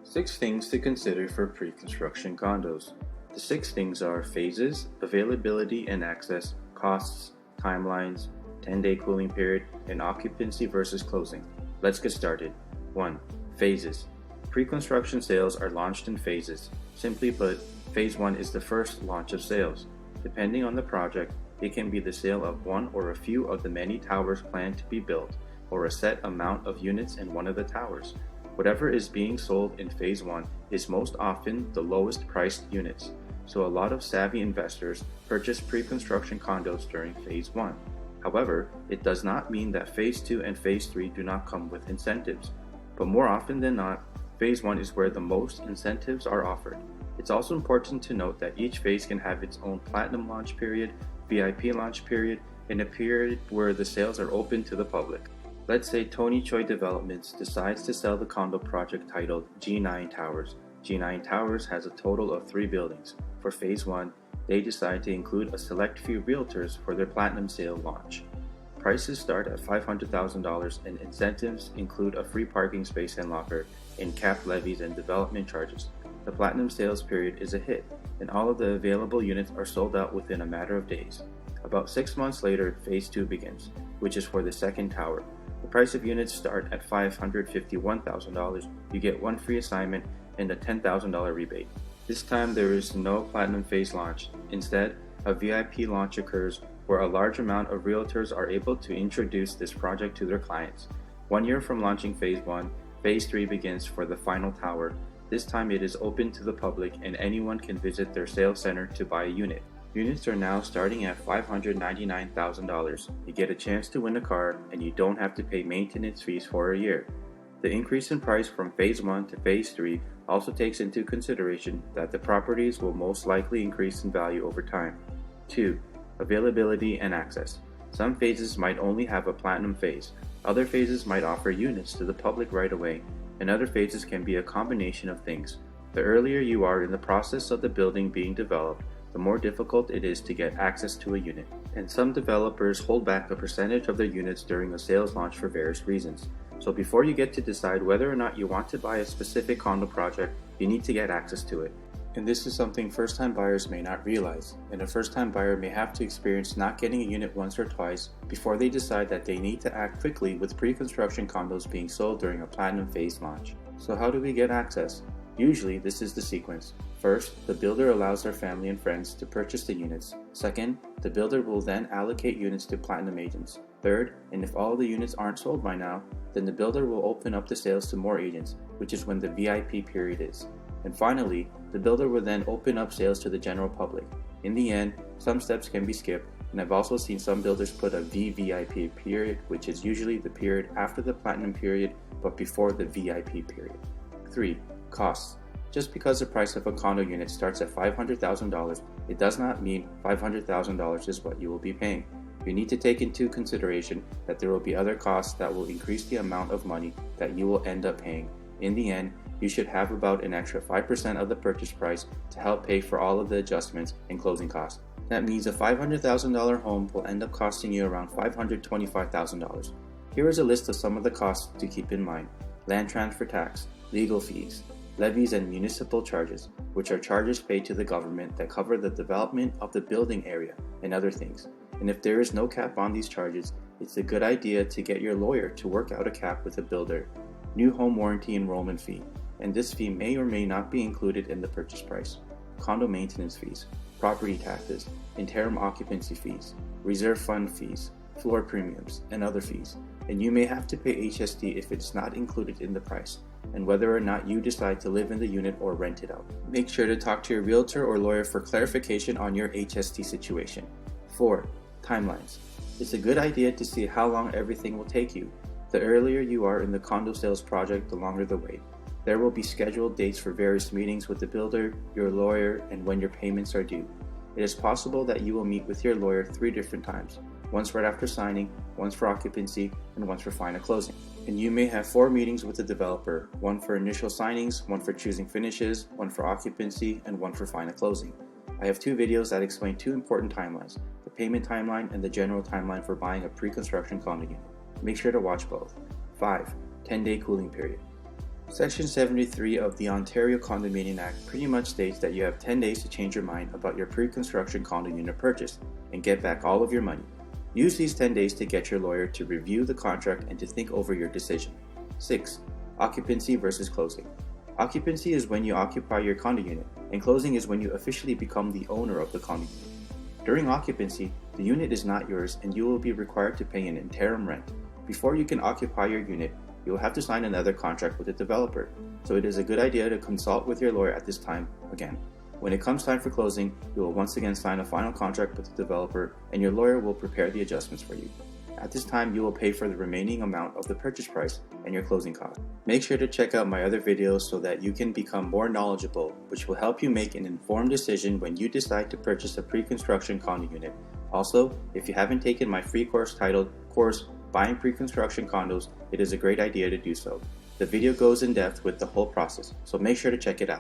6 things to consider for pre-construction condos. The 6 things are phases, availability and access, costs, timelines, 10-day cooling period, and occupancy versus closing. Let's get started. 1. Phases. Pre-construction sales are launched in phases. Simply put, phase 1 is the first launch of sales. Depending on the project, it can be the sale of one or a few of the many towers planned to be built, or a set amount of units in one of the towers. Whatever is being sold in phase 1 is most often the lowest priced units, so a lot of savvy investors purchase pre-construction condos during phase 1. However, it does not mean that phase 2 and phase 3 do not come with incentives, but more often than not, phase 1 is where the most incentives are offered. It's also important to note that each phase can have its own platinum launch period, VIP launch period, and a period where the sales are open to the public. Let's say Tony Choi Developments decides to sell the condo project titled G9 Towers. G9 Towers has a total of 3 buildings. For phase 1, they decide to include a select few realtors for their platinum sale launch. Prices start at $500,000 and incentives include a free parking space and locker, and capped levies and development charges. The platinum sales period is a hit, and all of the available units are sold out within a matter of days. About 6 months later, phase 2 begins, which is for the second tower. The price of units start at $551,000. You get one free assignment and a $10,000 rebate. This time there is no platinum phase launch. Instead, a VIP launch occurs where a large amount of realtors are able to introduce this project to their clients. 1 year from launching phase 1, phase 3 begins for the final tower. This time it is open to the public and anyone can visit their sales center to buy a unit. Units are now starting at $599,000. You get a chance to win a car and you don't have to pay maintenance fees for a year. The increase in price from phase 1 to phase 3 also takes into consideration that the properties will most likely increase in value over time. 2. Availability and access. Some phases might only have a platinum phase. Other phases might offer units to the public right away, and other phases can be a combination of things. The earlier you are in the process of the building being developed, the more difficult it is to get access to a unit, and some developers hold back a percentage of their units during a sales launch for various reasons. So before you get to decide whether or not you want to buy a specific condo project, you need to get access to it. And this is something first-time buyers may not realize, and a first-time buyer may have to experience not getting a unit once or twice before they decide that they need to act quickly with pre-construction condos being sold during a platinum phase launch. So how do we get access? Usually, this is the sequence. First, the builder allows their family and friends to purchase the units. Second, the builder will then allocate units to platinum agents. Third, and if all the units aren't sold by now, then the builder will open up the sales to more agents, which is when the VIP period is. And finally, the builder will then open up sales to the general public. In the end, some steps can be skipped, and I've also seen some builders put a VVIP period, which is usually the period after the platinum period but before the VIP period. 3. Costs. Just because the price of a condo unit starts at $500,000, it does not mean $500,000 is what you will be paying. You need to take into consideration that there will be other costs that will increase the amount of money that you will end up paying. In the end, you should have about an extra 5% of the purchase price to help pay for all of the adjustments and closing costs. That means a $500,000 home will end up costing you around $525,000. Here is a list of some of the costs to keep in mind: land transfer tax, legal fees, levies and municipal charges, which are charges paid to the government that cover the development of the building area and other things. And if there is no cap on these charges, it's a good idea to get your lawyer to work out a cap with a builder. New home warranty enrollment fee, and this fee may or may not be included in the purchase price. Condo maintenance fees, property taxes, interim occupancy fees, reserve fund fees, floor premiums, and other fees. And you may have to pay HST if it's not included in the price, and whether or not you decide to live in the unit or rent it out. Make sure to talk to your realtor or lawyer for clarification on your HST situation. 4. Timelines. It's a good idea to see how long everything will take you. The earlier you are in the condo sales project, the longer the wait. There will be scheduled dates for various meetings with the builder, your lawyer, and when your payments are due. It is possible that you will meet with your lawyer 3 different times, once right after signing, once for occupancy, and once for final closing. And you may have 4 meetings with the developer, 1 for initial signings, 1 for choosing finishes, 1 for occupancy, and 1 for final closing. I have 2 videos that explain 2 important timelines, the payment timeline and the general timeline for buying a pre-construction condo unit. Make sure to watch both. 5. 10-day cooling period. Section 73 of the Ontario Condominium Act pretty much states that you have 10 days to change your mind about your pre-construction condo unit purchase and get back all of your money. Use these 10 days to get your lawyer to review the contract and to think over your decision. 6. Occupancy versus closing. Occupancy is when you occupy your condo unit, and closing is when you officially become the owner of the condo unit. During occupancy, the unit is not yours and you will be required to pay an interim rent. Before you can occupy your unit, you will have to sign another contract with the developer, so it is a good idea to consult with your lawyer at this time again. When it comes time for closing, you will once again sign a final contract with the developer and your lawyer will prepare the adjustments for you. At this time, you will pay for the remaining amount of the purchase price and your closing costs. Make sure to check out my other videos so that you can become more knowledgeable, which will help you make an informed decision when you decide to purchase a pre-construction condo unit. Also, if you haven't taken my free course titled Buying Pre-Construction Condos, it is a great idea to do so. The video goes in depth with the whole process, so make sure to check it out.